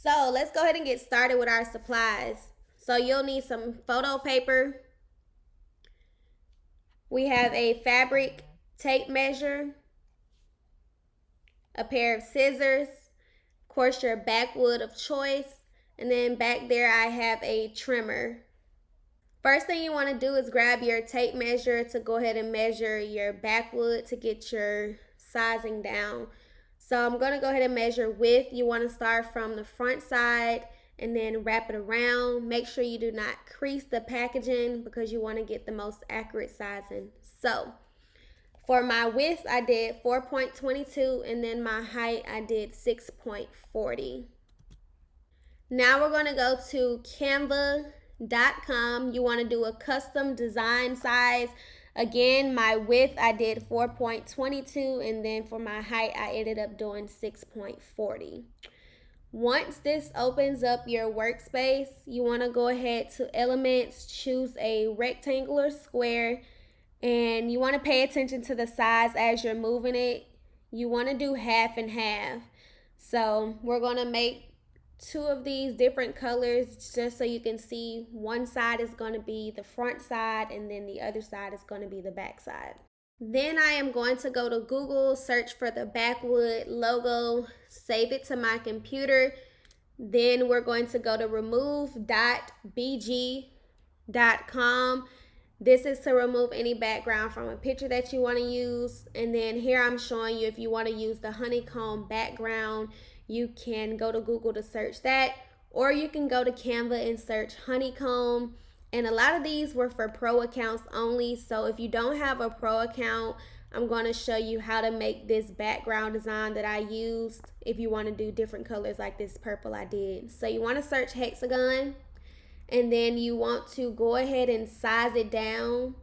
So let's go ahead and get started with our supplies. So you'll need some photo paper. We have a fabric tape measure, a pair of scissors, of course your backwood of choice, and then back there I have a trimmer. First thing you want to do is grab your tape measure to go ahead and measure your backwood to get your sizing down. So I'm going to go ahead and measure width. You want to start from the front side and then wrap it around. Make sure you do not crease the packaging because you want to get the most accurate sizing. So for my width, I did 4.22, and then my height, I did 6.40. Now we're going to go to Canva.com. You want to do a custom design size. Again, my width, I did 4.22, and then for my height, I ended up doing 6.40. Once this opens up your workspace, you want to go ahead to Elements, choose a rectangular square, and you want to pay attention to the size as you're moving it. You want to do half and half. So we're going to make two of these different colors just so you can see one side is going to be the front side and then the other side is going to be the back side. Then I am going to go to Google, search for the Backwood logo, save it to my computer. Then we're going to go to remove.bg.com. This is to remove any background from a picture that you want to use. And then here I'm showing you if you want to use the honeycomb background, you can go to Google to search that, or you can go to Canva and search honeycomb. And a lot of these were for pro accounts only. So if you don't have a pro account, I'm going to show you how to make this background design that I used if you want to do different colors like this purple I did. So you want to search hexagon, and then you want to go ahead and size it down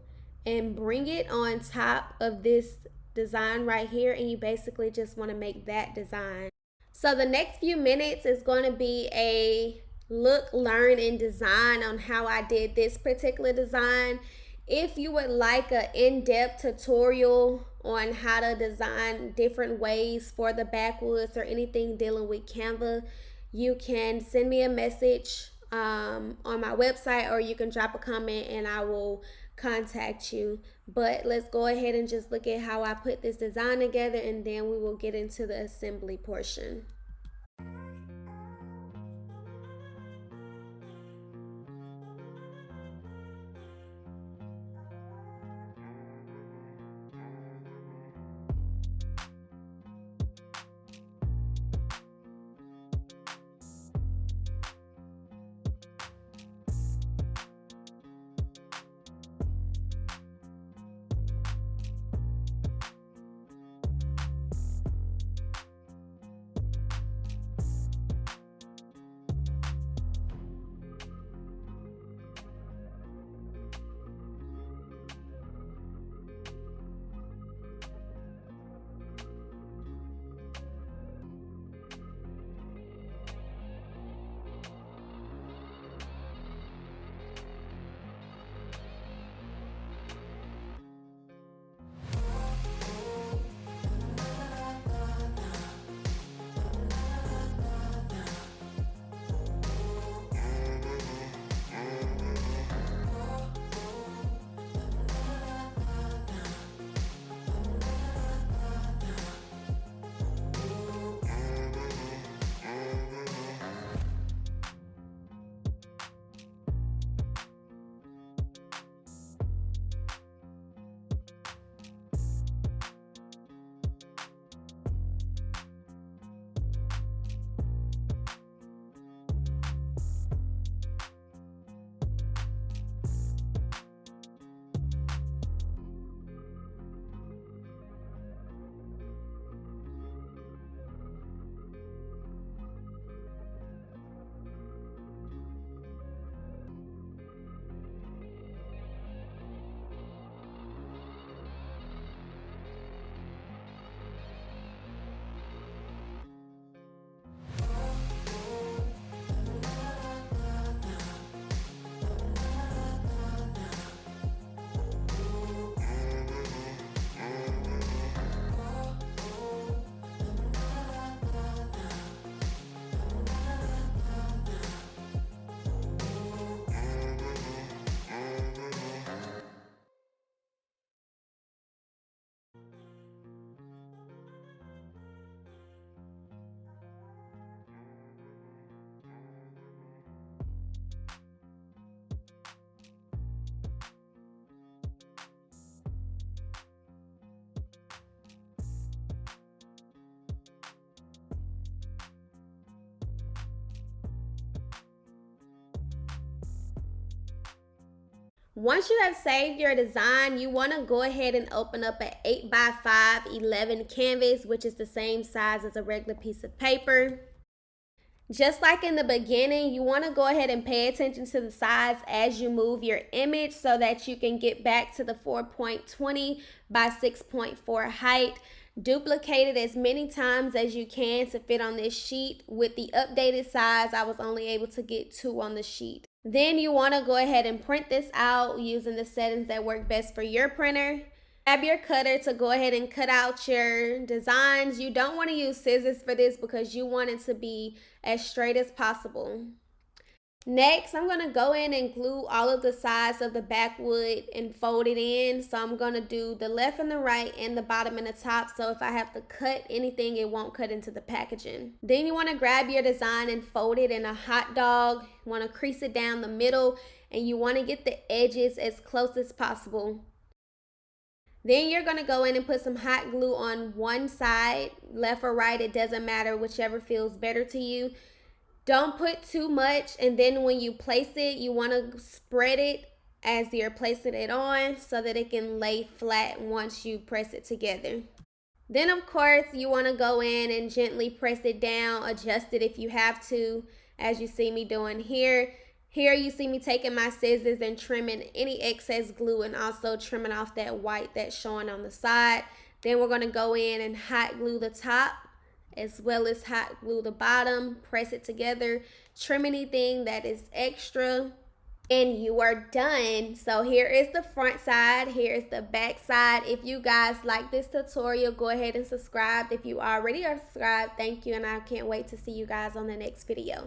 and bring it on top of this design right here, and you basically just want to make that design. So the next few minutes is going to be a look, learn, and design on how I did this particular design. If you would like an in-depth tutorial on how to design different ways for the backwoods or anything dealing with Canva, you can send me a message on my website, or you can drop a comment and I will contact you. But let's go ahead and just look at how I put this design together, and then we will get into the assembly portion. Once you have saved your design, you want to go ahead and open up an 8x5 11 canvas, which is the same size as a regular piece of paper. Just like in the beginning, you want to go ahead and pay attention to the size as you move your image so that you can get back to the 4.20 by 6.4 height. Duplicate it as many times as you can to fit on this sheet. With the updated size, I was only able to get 2 on the sheet. Then you want to go ahead and print this out using the settings that work best for your printer. Grab your cutter to go ahead and cut out your designs. You don't want to use scissors for this because you want it to be as straight as possible. Next, I'm going to go in and glue all of the sides of the backwood and fold it in. So I'm going to do the left and the right and the bottom and the top. So if I have to cut anything, it won't cut into the packaging. Then you want to grab your design and fold it in a hot dog. You want to crease it down the middle and you want to get the edges as close as possible. Then you're going to go in and put some hot glue on one side, left or right, it doesn't matter, whichever feels better to you. Don't put too much, and then when you place it, you want to spread it as you're placing it on so that it can lay flat once you press it together. Then of course you want to go in and gently press it down, adjust it if you have to, as you see me doing here. Here you see me taking my scissors and trimming any excess glue and also trimming off that white that's showing on the side. Then we're going to go in and hot glue the top as well as hot glue the bottom. Press it together, trim anything that is extra, and you are done. So here is the front side, here is the back side. If you guys like this tutorial, go ahead and subscribe. If you already are subscribed, thank you, and I can't wait to see you guys on the next video.